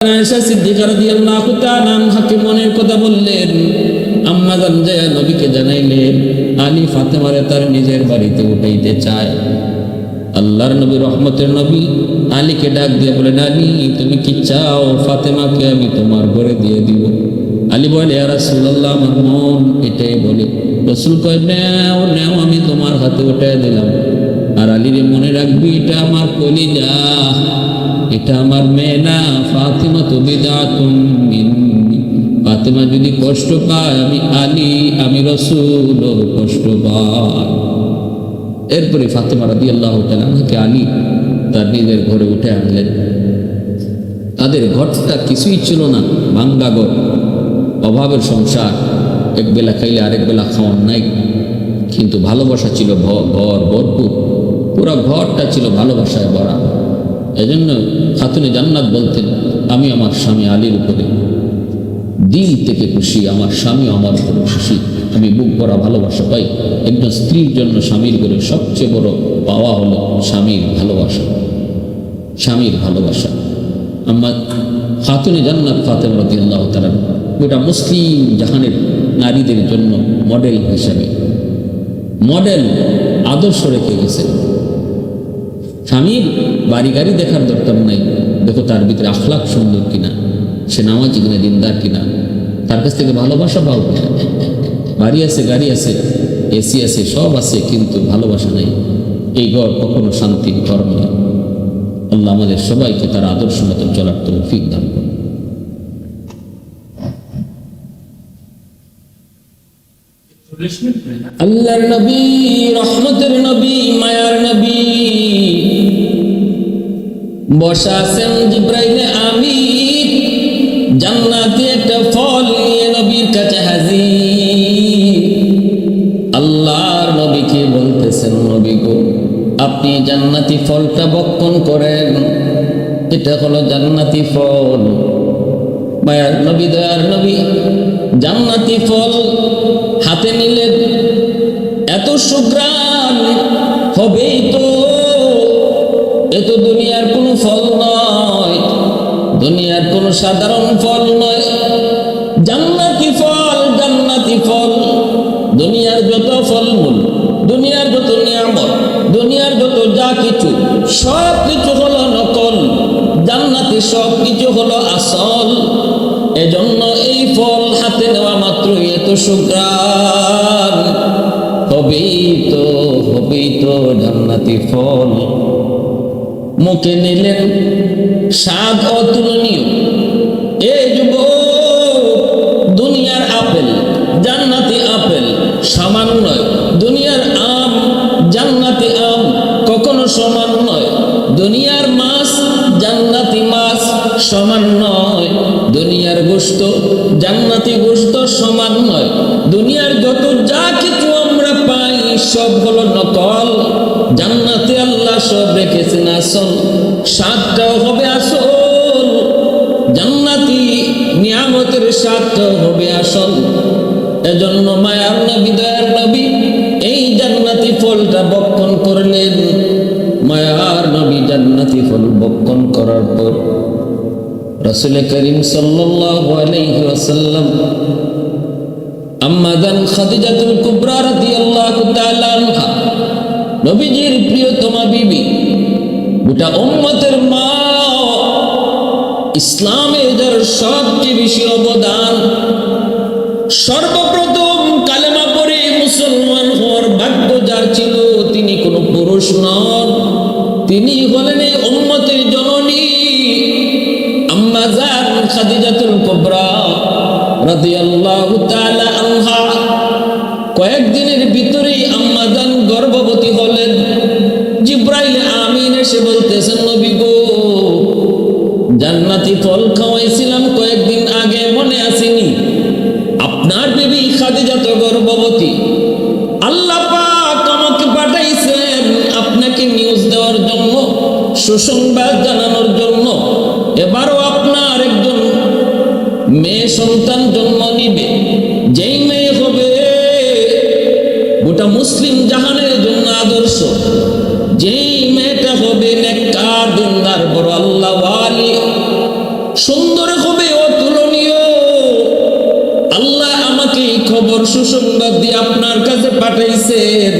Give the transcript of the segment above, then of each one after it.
আয়েশা সিদ্দিকা রাদিয়াল্লাহু তাআলা আনহাকে মনের কথা বললেন। আম্মা জান যায় নবীকে জানাইলেন আলী ফাতেমারে তার নিজের বাড়িতে উঠাইতে চায়। আল্লাহর নবী রহমতের নবী আলীকে ডাক দিয়ে বলেন, আলী তুমি কি চাও ফাতেমাকে আমি তোমার ঘরে দিয়ে দিব? আলী বলে, ইয়া রাসূলুল্লাহ আমার মন এটাই বলে। রাসূল কয়, নাও নাও আমি তোমার হাতে উঠাই দিলাম। আর আলীরে মনে রাখবি এটা আমার কলিজা, এটা আমার মেয়ে না। ফাতিমা তো বিদাতুম মিন্নি, ফাতিমা যদি কষ্ট পায় আমি আলী আমি রাসূল কষ্ট পাই। এরপরে ফাতিমা রাদিয়াল্লাহু তাআলা আনহাকে আলী তার নিজের ঘরে উঠে আনলেন। তাদের ঘরটা কিছুই ছিল না, ভাঙ্গা ঘর, অভাবের সংসার, এক বেলা খাইলে আরেক বেলা খাওয়ার নাই, কিন্তু ভালোবাসা ছিল ঘর ভরপুর, পুরো ঘরটা ছিল ভালোবাসায় ভরা। এজন্য খাতুনে জান্নাত বলতেন, আমি আমার স্বামী আলীর উপরে দিল থেকে খুশি, আমার স্বামী আমার উপরে খুশি, আমি বুক ভরা ভালোবাসা পাই। একজন স্ত্রীর জন্য স্বামীর ঘরে সবচেয়ে বড় পাওয়া হলো স্বামীর ভালোবাসা, স্বামীর ভালোবাসা। আমার খাতুনে জান্নাত ফাতেমা রাদিয়াল্লাহু তাআলা গোটা মুসলিম জাহানের নারীদের জন্য মডেল হিসাবে, মডেল আদর্শ রেখে গেছেন। স্বামীর বাড়ি গাড়ি দেখার দরকার নাই, দেখো তার ভিতরে আখলাক সুন্দর কিনা, সে নামাজি কিনা, দিনদার কিনা, তার কাছ থেকে ভালোবাসা পাও কিনা। বাড়ি আছে, গাড়ি আছে, এসি আছে, সব আছে, কিন্তু ভালোবাসা নেই, এই ঘর কখনো শান্তির ঘর নয়। আল্লাহ আমাদের সবাইকে তার আদর্শ মতো চলার তৌফিক দান করুন। আল্লাহর নবী, রহমতের নবী, মায়ার নবী বসা আছেন। জিবরাইলে আমিন জান্নাতে একটা ফল নিয়ে নবীর কাছে হাজির। আল্লাহর নবীকে বলতেছেন, নবী গো আপনি জান্নাতি ফলটা বক্ষণ করেন, এটা হলো জান্নাতি ফল। মায়ার নবী, দয়ার নবী জান্নাতি ফল হাতে নিলেন। এত সুঘ্রাণ হবেই তো, এ তো দুনিয়ার কোনো ফল নয়, দুনিয়ার কোনো সাধারণ ফল নয়, জান্নাতি ফল, জান্নাতি ফল। দুনিয়ার যত ফলমূল, দুনিয়ার যত নিয়ামত, দুনিয়ার যত যা কিছু, সব কিছু হলো নকল, জান্নাতি সব কিছু হলো আসল। এজন্য এই ফল হাতে নেওয়া মাত্রই এত সুঘ্রাণ, হবেই তো জান্নাতি ফল। মুখে নিলেন, স্বাদ অতুলনীয়। এই যুবক, দুনিয়ার আপেল, জান্নাতি আপেল সমান নয়, দুনিয়ার আম, জান্নাতি আম কখনো সমান নয়, দুনিয়ার মাছ, জান্নাতি মাছ সমান নয়, দুনিয়ার গোশত, জান্নাতি গোশত সমান নয়। দুনিয়ার যত যা কিছু আমরা পাই সব হলো নকল, জান্নাতে আল্লাহ সব রেখেছেন আসল। স্বাদটাও হবে আসল, জান্নাতি নিয়ামতের স্বাদটাও হবে আসল। এজন্য মায়ার নবী, দয়ার নবী এই জান্নাতি ফলটা বক্ষণ করলেন। মায়ার নবী জান্নাতি ফল বক্ষণ করার পর রাসূল করিম সাল্লাল্লাহু আলাইহি ওয়াসাল্লাম আম্মা জান খাদিজাতুল কুবরা রাদিয়াল্লাহু তাআলা আনহা, নবীজির প্রিয়তমা বিবি, গোটা উম্মতের মা, ইসলামে যার সবচেয়ে বেশি অবদান, সর্বপ্রথম কালেমা পড়ে মুসলমান হওয়ার ভাগ্য যার ছিল, তিনি কোনো পুরুষ নন, তিনি হলেন এই উম্মতের জননী আম্মা জান খাদিজাতুল কুবরা রাদিয়াল্লাহু তাআলা আনহা। কয়েকদিনের ভিতরেই আম্মা জান গর্ভবতী হলেন। জিবরাইল আমিন এসে বলতেছেন, নবী গো জান্নাতি ফল খাওয়াইছিলাম কয়েকদিন আগে, মনে আসেনি? আপনার বিবি খাদিজা তো গর্ভবতী, আল্লাহ পাক আমাকে পাঠাইছেন আপনাকে নিউজ দেওয়ার জন্য, সুসংবাদ জানানোর জন্য। এবারও আপনার একজন মেয়ে সন্তান জন্ম নিবে, যেই মেয়ে হবে গোটা মুসলিম জাহানের জন্য আদর্শ, যেই মেয়েটা হবে নেককার, দিনদার, বড় আল্লাহওয়ালি, সুন্দর হবে, অতুলনীয়। আল্লাহ আমাকে এই খবর সুসংবাদ দিয়ে আপনার কাছে পাঠাইছেন।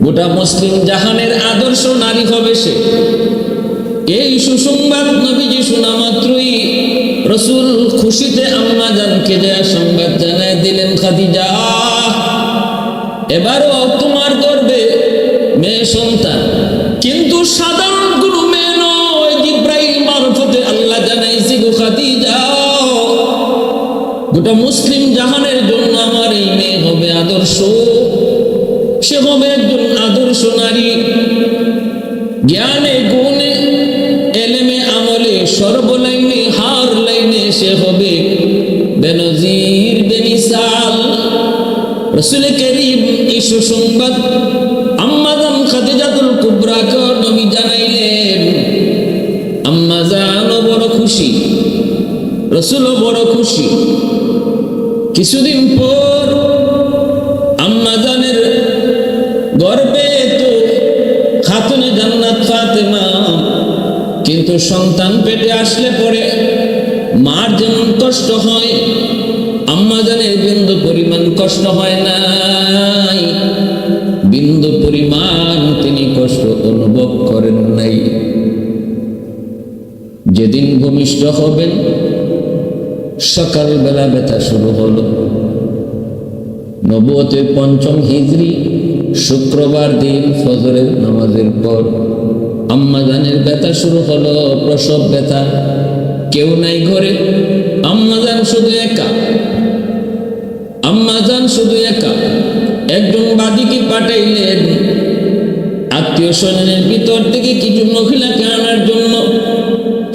গোটা মুসলিম জাহানের আদর্শ নারী হবে সে। এই সুসংবাদ নবীজি শোনা মাত্রই রাসূল খুশিতে আম্মা জানকে দেয়া সংবাদ জানায় দিলেন, খাদিজা এবারও তোমার গর্ভে মেয়ে সন্তান। কিন্তু সাধারণ কোনো মেয়ে নয়, জিবরাইল মারফতে আল্লাহ জানাইছে, গো খাদিজা গোটা মুসলিম জাহানের জন্য আমার এই মেয়ে হবে আদর্শ। সে হবে একজন আদর্শ নারী, জ্ঞানে গুণে এলেমে আমলে সর্বলাইনে হার লাইনে সে হবে বেনজির বেমিসাল। রাসূল করিম এই সুসংবাদ আম্মা জান খাদিজাতুল কুবরাকে নবী জানাইলেন। আম্মা জানও বড় খুশি, রাসূলও বড় খুশি। কিছুদিন পর আম্মা জানের গর্ভে তো খাতুনে জান্নাত ফাতেমা, কিন্তু সন্তান পেটে আসলে পরে মার যেমন কষ্ট হয়, আম্মা জানের বিন্দু পরিমাণ কষ্ট হয় নাই, বিন্দু পরিমাণ তিনি কষ্ট অনুভব করেন নাই। যেদিন ভূমিষ্ঠ হবেন সকালবেলা ব্যথা শুরু হলো। নবুয়তের ৫ম হিজরি শুক্রবার দিন ফজরের নামাজের পর আম্মা জানের ব্যথা শুরু হলো, প্রসব ব্যথা। কেউ নাই ঘরে, আম্মা জান শুধু একা। আম্মা জান শুধু একা। একজন বাদীকে পাঠাইলেন আত্মীয় স্বজনের ভিতর থেকে কিছু মহিলাকে আনার জন্য,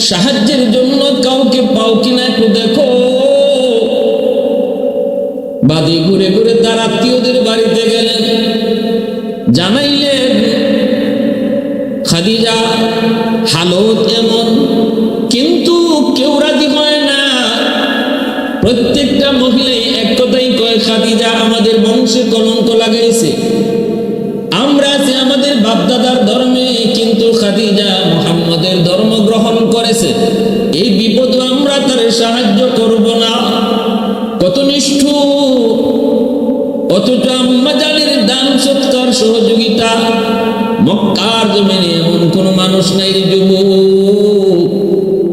সাহায্যের জন্য। কাউকে পাও কিনা একটু দেখো। বাদী ঘুরে ঘুরে তার আত্মীয়দের বাড়িতে গেলেন, জানাইলেন খাদিজা হালত এমন, কিন্তু কেউ রাজি হয় না। প্রত্যেকটা মহিলাই এক কথাই কয়, খাদিজা আমাদের বংশে কলঙ্ক লাগাইছে। আমরা আছি আমাদের বাপদাদার ধর্মে, কিন্তু খাদিজা মুহাম্মদের ধর্ম গ্রহণ করেছে। এই বিপদ আমরা তার সাহায্য করব না। কত নিষ্ঠুর! অথচ আম্মা জানের দান সৎকার সহযোগিতা মক্কার জমিনে এমন কোন মানুষ নাই রে যুবক,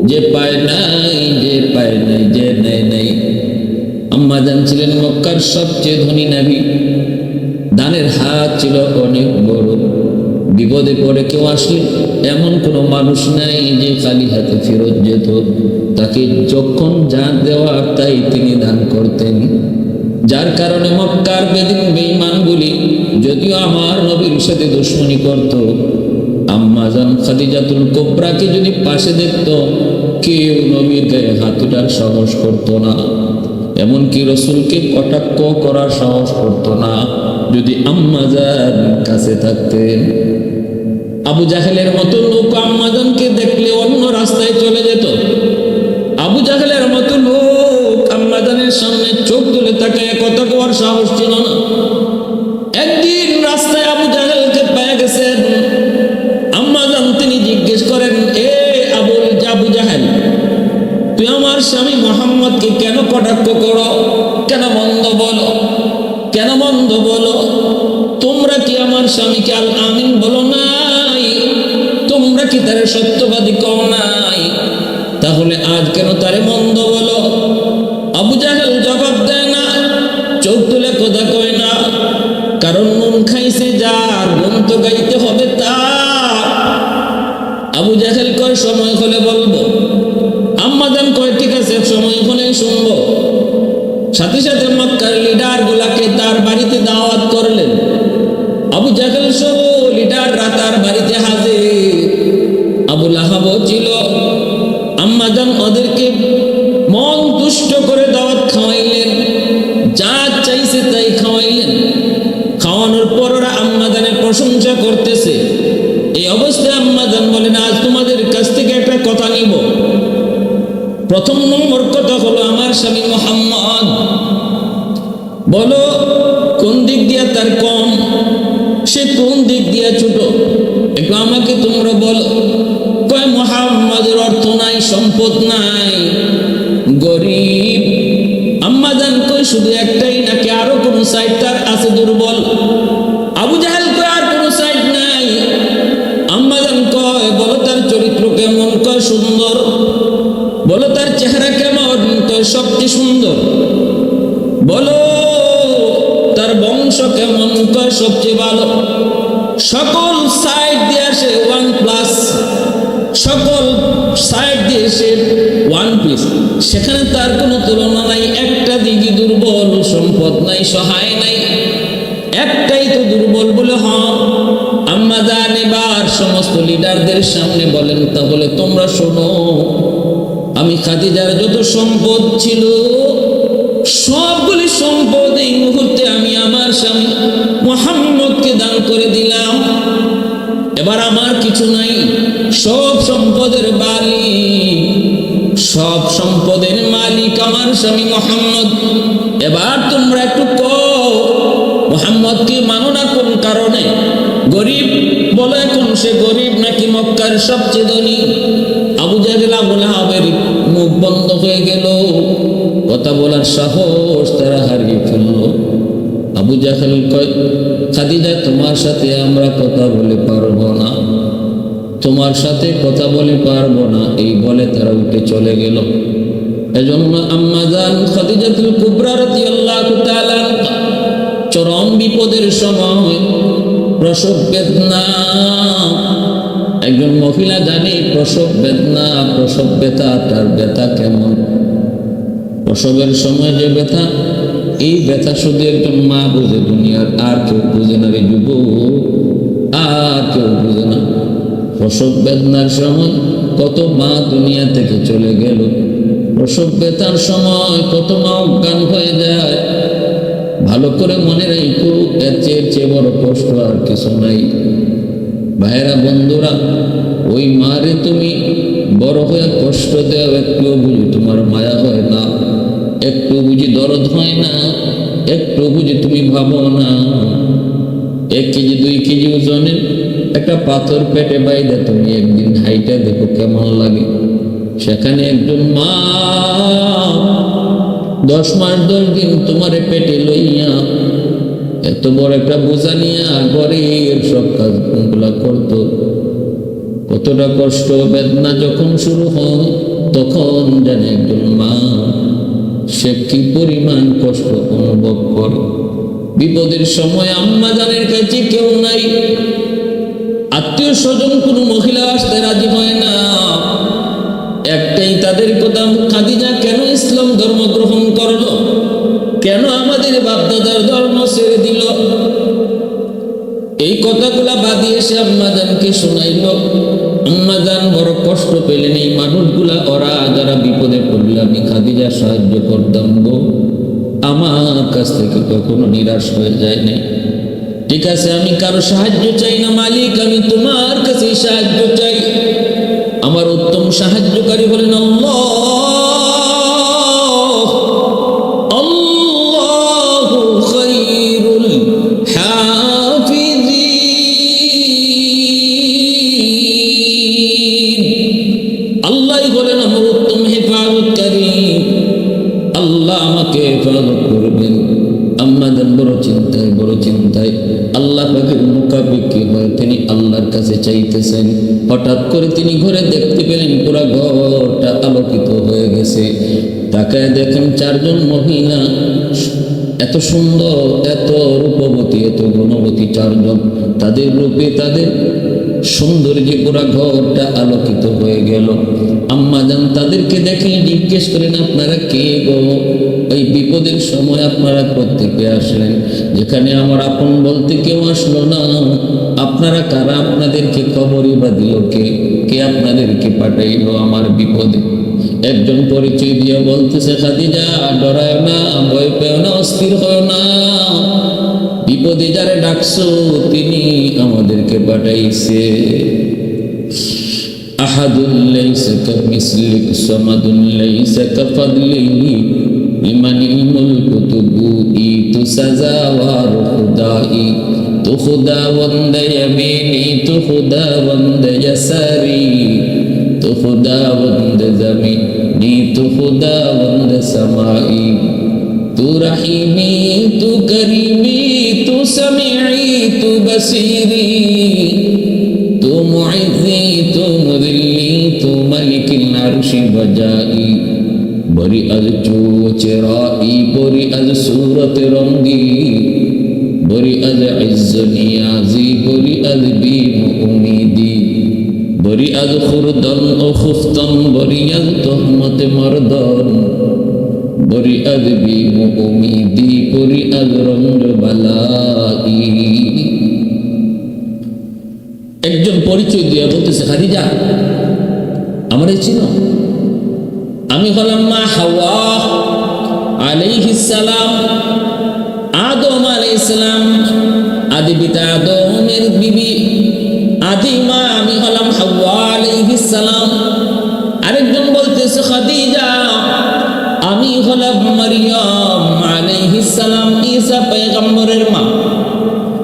যে পায় নাই, যে পায় নাই, যে নেয় নাই। আম্মা জান ছিলেন মক্কার সবচেয়ে ধনী নারী। দানের হাত ছিল অনেক বড়। বিপদে পড়ে কেউ আসলে এমন কোনো মানুষ নাই যে খালি হাতে ফেরত যেত। তাকে যখন যা দেওয়া তাই তিনি দান করতেন। যার কারণে মক্কার বেদিন বেঈমানগুলি যদিও আমার নবীর সাথে দুশমনি করত, আম্মা জান খাদিজাতুল কুবরাকে যদি পাশে দেখত, কেউ নবীর গায়ে হাত ওঠার সাহস করত না। এমনকি রাসূলকে কটাক্ষ করার সাহস করত না যদি আম্মা জান কাছে থাকতেন। আবু জাহেলের মতো লোক আম্মা জানকে দেখলে অন্য রাস্তায় চলে যেত। আবু জাহেলের মতো লোক আম্মা জানের সামনে চোখ তুলে তাকায় কথা কওয়ার সাহস ছিল না। একদিন রাস্তায় আবু জাহেলকে পেয়ে গেছেন আম্মা জান, তিনি জিজ্ঞেস করেন, এ আবু জাহেল, তুই আমার স্বামী মুহাম্মদকে কেন কটাক্ষ করো? কেন মন্দ বলো? কেন মন্দ বলো? তোমরা কি আমার স্বামীকে আল আমিন বলো নাই? তোমরা কি তার সত্যবাদী কও নাই? তাহলে আজ কেন তারে মন্দ বলো? আবু জাহেল জবাব দেয় না, চোখ তুলে কথা কয় না। কারণ নুন খাইছে যার, গুণ তো গাইতে হবে তার। আবু জাহেল কয়, সময় হলে বলবো। আম্মা জান কয়, ঠিক আছে, সময় হলেই শুনবো। সাথে সাথে মক্কার লিডার গুলাকে তার বাড়িতে দাওয়াত করলেন। আবু জাহেল সহ লিডাররা তার বাড়িতে হাজির। আবু লাহাবও ছিল। আম্মা জান ওদেরকে মন তুষ্ট করে দাওয়াত খাওয়াইলেন, যা চাইছে তাই খাওয়াইলেন। খাওয়ানোর পর ওরা আম্মা জানের প্রশংসা করতেছে। এই অবস্থায় আম্মা জান বলেন, আজ তোমাদের কাছ থেকে একটা কথা নিব। প্রথম নম্বর কথা হলো, আমার স্বামী মুহাম্মদ, বলো কোন দিক দিয়ে তার কম, সে কোন দিক দিয়ে ছোট, একটু আমাকে তোমরা বলো। কয়, মুহাম্মদের অর্থ নাই সম্পদ নাই, গরিব। আম্মা জান কই শুধু একটাই নাকি আরো কোন সাইড তার আছে দুর্বল? আবু জাহেল কয় আর কোন সাইড নাই। আম্মা জান কয় বলো তার চরিত্র কেমন? কয় সুন্দর। বলো তার চেহারা কেমন? কয় সবচেয়ে সুন্দর। বলো তার বংশ কেমন? কয় সবচেয়ে ভালো। সকল সাইড দিয়ে সে 1+, সকল সাইড দিয়ে সে 1+। সেখানে তার কোনো তুলনা নাই। একটা দিকে দুর্বল, সম্পদ নাই, সহায় নাই, একটাই তো দুর্বল বলে। আম্মা জান এবার সমস্ত লিডারদের সামনে বলেন, তাহলে তোমরা শোনো, আমি খাদিজার যত সম্পদ ছিল সবগুলি সম্পদ এই মুহূর্তে আমি আমার স্বামী মুহাম্মদকে দান করে দিলাম। এবার আমার কিছু নাই, সব সম্পদের মালিক, সব সম্পদের মালিক আমার স্বামী মুহাম্মদ। এবার তোমরা একটু কও, মুহাম্মদকে মানো না কোন কারণে? গরিব বলো, এখন সে গরিব নাকি মক্কার সবচেয়ে ধনী? আবু জাহেল আবু লাহাবের মুখ বন্ধ হয়ে গেল, কথা বলার সাহস তারা হারিয়ে ফেলল। আবু জাহেল কয়, খাদিজা তোমার সাথে আমরা কথা বলে পারবো না, তোমার সাথে কথা বলে পারবো না, এই বলে তারা উঠে চলে গেল। এজন্য আম্মা জান খাদিজাতুল কুবরা রাদিয়াল্লাহু তাআলা চরম বিপদের সময় প্রসব বেদনা, একজন মহিলা জানে প্রসব বেদনা, প্রসব ব্যথা, তার ব্যথা কেমন। প্রসবের সময় যে ব্যথা, এই ব্যথা শুধু একজন মা বুঝে, দুনিয়ার আর কেউ বুঝে না রে যুবক, আর কেউ বুঝে না। প্রসব বেদনার সময় কত মা দুনিয়া থেকে চলে গেল, প্রসব ব্যথার সময় কত মা অজ্ঞান হয়ে যায়। ভালো করে মনে রাখো, এর চেয়ে বড় কষ্ট আর কিছু নাই। ভাইয়েরা, বন্ধুরা, ওই মারে তুমি বড় হয়ে কষ্ট দেও, একটু বুঝি তোমার মায়া হয় না, একটু বুঝি দরদ হয় না, একটু বুঝি তুমি ভাবো না। 1 কেজি 2 কেজি ওজনের একটা পাথর পেটে বাইদা তুমি একদিন হাইটা দেখো কেমন লাগে। সেখানে একজন মা 10 মাস 10 দিন তোমারে পেটে লইয়া এত বড় একটা বোঝা নিয়া ঘরের সব কাজগুলা করতো। কতটা কষ্ট বেদনা যখন শুরু হয়, তখন জানে একজন মা সে কি পরিমাণ কষ্ট অনুভব করে। বিপদের সময় আম্মা জানের কাছে কেউ নাই, আত্মীয় স্বজন কোনো মহিলা আসতে রাজি হয় না। একটাই তাদের কথা, খাদিজা কেন ইসলাম ধর্ম গ্রহণ করলো? কেন আমাদের বাপদাদার ধর্ম ছেড়ে দিল? এই কথাগুলা বাদিয়ে সে আম্মা জানকে শোনাইল। আম্মা জান বড় কষ্ট পেলেন। এই মানুষগুলা, ওরা যারা বিপদে পড়লে আমি খাদিজা সাহায্য করতাম গো, আমার কাছ থেকে কখনো নিরাশ হয়ে যায় নাই। ঠিক আছে, আমি কারো সাহায্য চাই না মালিক, আমি তোমার কাছে সাহায্য চাই। আমার উত্তম সাহায্যকারী হলেন আল্লাহ। আল্লাহু খায়রুল হাফিজিন। আল্লাহই হলেন আমার উত্তম হেফাজতকারী। আল্লাহ আমাকে হেফাজত করবেন। আম্মা জান বড় চিন্তায় আল্লাহ পাকের মুখাপেক্ষী হয় তিনি আল্লাহর কাছে চাইতেছেন। হঠাৎ করে তিনি ঘরে দেখতে পেলেন পুরা ঘরটা আলোকিত হয়ে গেছে। তাকায় দেখেন 4 জন মহিলা, এত সুন্দর, এত রূপবতী, এত গুণবতী 4 জন। তাদের রূপে, তাদের সৌন্দর্যে পুরা ঘরটা আলোকিত হয়ে গেল। আম্মা জান তাদেরকে দেখে জিজ্ঞেস করেন, আপনারা কে গো? এই বিপদের সময় আপনারা প্রত্যেকে আসলেন, যেখানে আমার আপন বলতে কেউ আসলো না। আপনারা কারা? আপনাদেরকে খবরই বা দিল কে? কে আপনাদেরকে পাঠাইলো আমার বিপদে? একজন পরিচয় দিয়ে বলতেছে, খাদিজা ডরায় না, ভয় পেও না, অস্থির হয় না, বিপদে যারে ডাকছো তিনি আমাদেরকে পাঠাইছে। আহাদুল লাইসা কামিসলিক সামাদুল লাইসা কাফাদলিহি লিমানিল মুলকু তুবুই তুসাজাওয়ার খুদাই তু খুদা ওয়ান্দা ইয়ামিনি তু খুদা ওয়ান্দা ইয়াসারি তু खुदावंद ज़मीनी तू खुदावंद समाई तू रहीमी तू करीमी तू समीई तू बसीरी तू मुइज़्ज़ी तू मुज़िल्ली तू मलिकिल अर्शि वजाई बरी अज चो चेराई बरी अज सूरत रंगी बरी अज इज़्ज़ नियाज़ी बरी अज बीम उम्मीदी बरी अज खुरदन ओ खुफ्तन बरी अज तहमत मर्दन बरी अज बीम उम्मीदी बरी अज रंज बलाई একজন পরিচয় দিয়ে বলতেছে খাদিজা আমারে চিনো আমি হলাম মা হাওয়া আলাইহিস সালাম আদম আলাইহিস সালাম আদি পিতা আদমের বিবি আদি মা আমি হলাম হাওয়া আলাইহিস সালাম আরেকজন বলতেছে খাদিজা আমি হলাম মারিয়াম আলাইহিস সালাম ঈসা পয়গম্বরের মা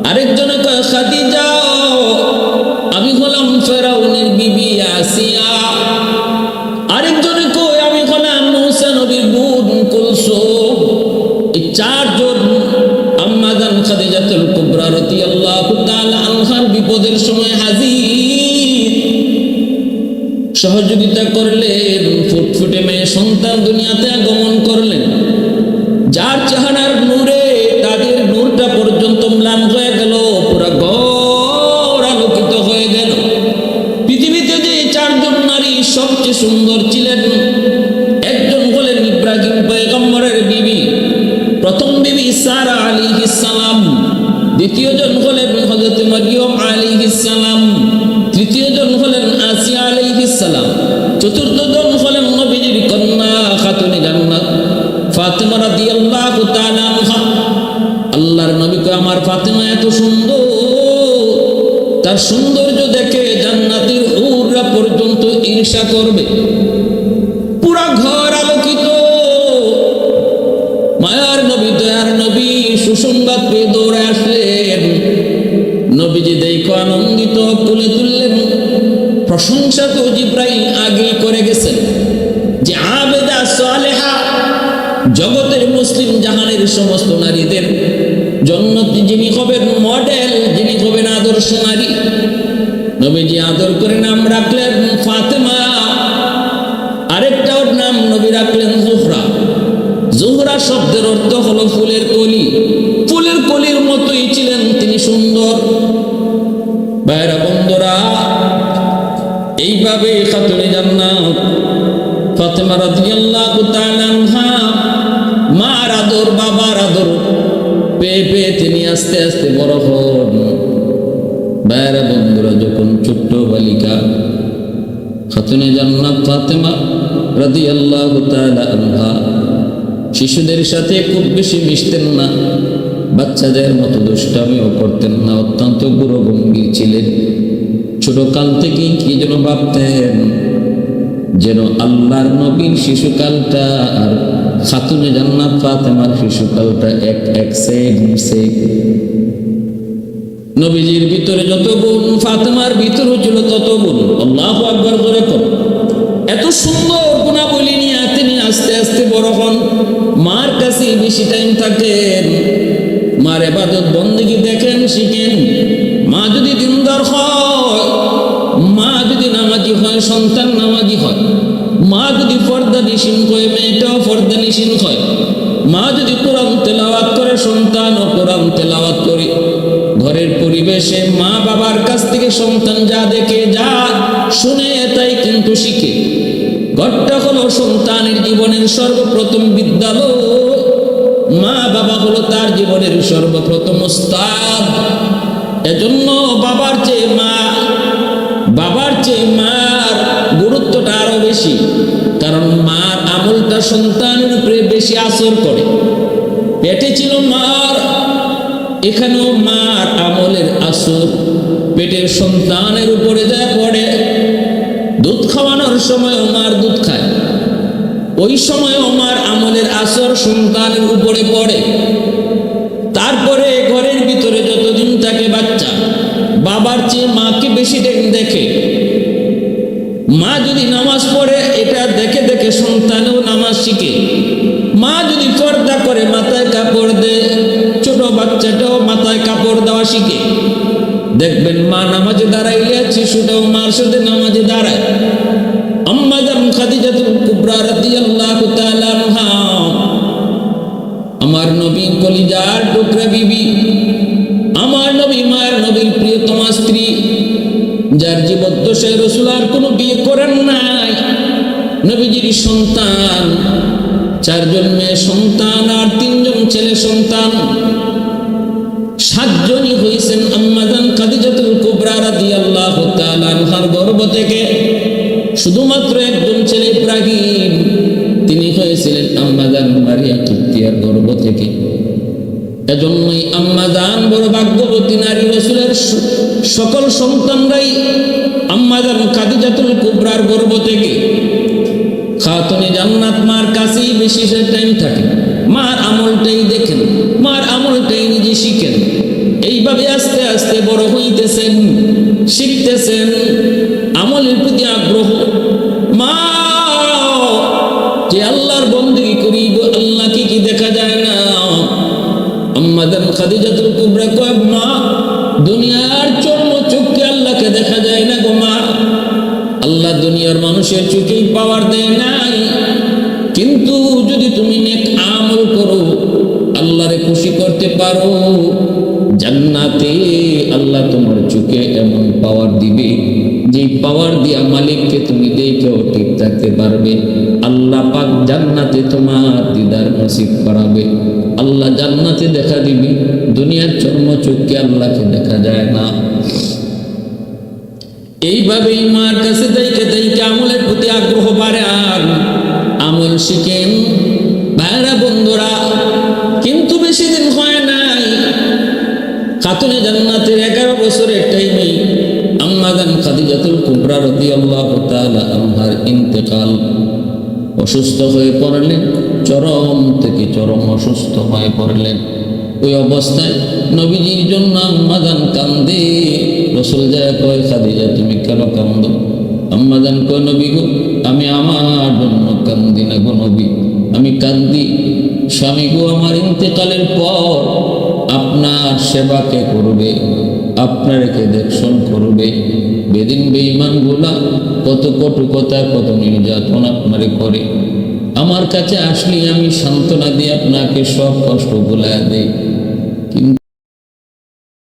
আরেকজনে কয় খাদিজা আমি হলাম ফেরাউনের বিবি আসিয়া আরেকজনে কয় আমি হলাম মুসা নবীর বোন কুলসুম এই চারজন আম্মা জান খাদিজাতুল কুবরা রাদিয়াল্লাহু তাআলা আনহার বিপদের সময় হাজির সহযোগিতা করলেন ফুটফুটে মেয়ে সন্তান দুনিয়াতে আগমন করলেন যার চেহারার নূরে তাদের নূরটা পর্যন্ত ম্লান হয়ে গেল পুরো ঘর আলোকিত হয়ে গেল পৃথিবীতে যে চারজন নারী সবচেয়ে সুন্দর ছিলেন একজন হলেন ইব্রাহিম পয়গম্বরের বিবি প্রথম বিবি সারা আলাইহিস সালাম দ্বিতীয় জন হলেন হযরত মারিয়ম আলাইহিস সালাম তৃতীয় জন হলেন আসিয়া আলাইহিস সালাম চতুর্থ জন হলেন নবীজির কন্যা খাতুনে জান্নাত ফাতেমা রাদিয়াল্লাহু তাআলা আনহা আল্লাহর নবী কয় আমার ফাতেমা এত সুন্দর তার সৌন্দর্য দেখে জান্নাতের হুররা পর্যন্ত ঈর্ষা করবে পুরা ঘর আলোকিত মায়ার নবী দয়ার নবী সুসংবাদ পেয়ে দৌড়ে আসলেন নবীজি দেখো আনন্দিত তুলে তুললেন প্রশংসা তো জিব্রাইল আগে করে গেছেন যে আবেদা সালেহা জগতের মুসলিম জাহানের সমস্ত নারীদের জন্য যিনি হবেন মডেল যিনি হবেন আদর্শ নারী নবীজি আদর করে নাম রাখলেন ফাতেমা আরেকটা ওর নাম নবী রাখলেন জোহরা জোহরা শব্দের অর্থ হলো ফুলের কলি ফুলের কলির মতোই ছিলেন তিনি সুন্দর ভাইরা বন্ধুরা এইভাবে খাতুনে জান্নাত ফাতেমা রাদিয়াল্লাহু তাআলা আনহা মার আদর বাবার আদর পেয়ে পেয়ে তিনি আস্তে আস্তে বড় হন ভাইরা বন্ধুরা যখন ছোট্ট বালিকা খাতুনে জান্নাত ফাতেমা রাদিয়াল্লাহু তাআলা আনহা শিশুদের সাথে খুব বেশি মিশতেন না বাচ্চাদের মতো দুষ্টামিও করতেন না অত্যন্ত গুরুগম্ভীর ছিলেন ছোটকাল থেকেই কি যেন ভাবতেন যেন আল্লাহর নবীর শিশুকালটা আর খাতুনে জান্নাত ফাতেমার শিশুকালটা এক সেম নবীজির ভিতরে যত গুণ ফাতেমার ভিতরে ছিল তত গুণ আল্লাহু আকবার করে কর এত সুন্দর গুণাবলী নিয়ে তিনি আস্তে আস্তে বড় হন মার কাছে বেশি টাইম থাকেন মার ইবাদত বন্দেগী দেখেন শিখেন মা যদি দিনদার হয় মা যদি নামাজি হয় সন্তান নামাজি হয় মা যদি পর্দানিশীন হয় মেয়েটাও পর্দানিশীন হয় মা যদি কোরআন তেলাওয়াত করে সন্তানও কোরআন তেলাওয়াত করে ঘরের পরিবেশে মা বাবার কাছ থেকে সন্তান যা দেখে যা শুনে তাই কিন্তু শিখে ঘরটা হলো সন্তানের জীবনের সর্বপ্রথম বিদ্যালয় মা বাবা হলো তার জীবনের সর্বপ্রথম উস্তাদ এজন্য বাবার চেয়ে মার গুরুত্বটা আরো বেশি কারণ মার আমলটা সন্তানের উপরে বেশি আসর করে পেটে ছিল মার এখানেও মার আমলের আসর পেটের সন্তানের উপরে যা পড়ে দুধ খাওয়ানোর সময়ও মার দুধ খায় ওই সময়ও মার আমলের আসর সন্তানের উপরে পড়ে তারপরে ঘরের ভিতরে যতদিন থাকে বাচ্চা বাবার চেয়ে মাকে বেশি দেখে মা যদি নামাজ পড়ে এটা দেখে দেখে সন্তানও নামাজ শিখে। মা যদি পর্দা করে মাথায় কাপড় দেয়, ছোট বাচ্চাটাও মাথায় কাপড় দেওয়া শিখে। দেখবেন মা নামাজে দাঁড়াইলে শিশুটাও মার সাথে নামাজে দাঁড়ায়। আম্মা জান খাদিজাতুল কুবরা রাদিয়াল্লাহু তাআলা আনহা, আমার নবী কলিজার টুকরা বিবি, আমার নবী মায়ের নবীর প্রিয়তমা স্ত্রী, যার জীবদ্দশায় রাসূল আর কোনো বিয়ে করেন নাই। নবীজির সন্তান 4 জন মেয়ে সন্তান আর 3 জন ছেলে সন্তান, 7 জনই হয়েছেন আম্মা জান খাদিজাতুল কুবরা রাদিয়াল্লাহু তাআলা আনহার গর্ভ থেকে। শুধুমাত্র একজন ছেলে ইব্রাহিম, তিনি হয়েছিলেন আম্মা জান মারিয়া কিপ্তিয়ার গর্ভ থেকে। এজন্যই আম্মা জান বড় ভাগ্যবতী নারী। রাসূলের সকল সন্তানরাই আম্মা জান খাদিজাতুল কুবরার গর্ভ থেকে। খাতুনে জান্নাত মার কাছেই বেশি টাইম থাকে, মার আমলটাই দেখেন, মার আমলটাই নিজে শিখেন। এইভাবে আস্তে আস্তে বড় হইতেছেন, শিখতেছেন, আমলের প্রতি আগ্রহ। মা যে আল্লাহর বন্দেগী করি, আল্লাহকে কি দেখা যায় না? আম্মা জান খাদিজাতুল কুবরা কয়, মা দুনিয়ার চক্ষে আল্লাহকে দেখা যায় না গো মা। আল্লাহ দুনিয়ার মানুষের চোখেই পাওয়ার দেয় নাই, কিন্তু যদি তুমি নেক আমল করো, আল্লাহরে খুশি করতে পারো, জান্নাতে আল্লাহ তোমার চোখে এমন পাওয়ার দিবে, যে পাওয়ার দিয়া মালিককে তুমি দেখেও ঠিক থাকতে পারবে। আল্লাহ পাক জান্নাতে তোমার দিদার নসিব করাবে। আল্লাহ জান্নাতে দেখা দিবে, দুনিয়ার চক্ষে আল্লাহকে দেখা যায় না। এইভাবেই মার কাছে দেখে দেখে আমলের প্রতি আগ্রহ বাড়ে আর আমল শিখেন। ভাইরা বন্ধুরা, কিন্তু বেশি দিন হয় নাই, খাতুনে জান্নাতের 11 বছরের টাইমে আম্মা জান খাদিজাতুল কুবরা রাদিয়াল্লাহু তাআলা আনহার ইন্তেকাল। অসুস্থ হয়ে পড়লেন, চরম থেকে চরম অসুস্থ হয়ে পড়লেন। ওই অবস্থায় নবীজির জন্য আম্মা জান কান্দে। রাসূল যায় কয়, খাদিজা তুমি কেন কান্দো? আম্মা জান কয়, নবী গো, আমি আমার জন্য কান্দি না গো নবী, আমি কান্দি স্বামী গো আমার ইন্তেকালের পর আপনার সেবা কে করবে, আপনার কে দেখশন করবে? বেদিন বেঈমান গুলা কত কটু কথা, কত নির্যাতন আপনারে করে। আমার কাছে আসলে আমি সান্ত্বনা দিয়ে আপনাকে সব কষ্ট ভুলাইয়া দেই।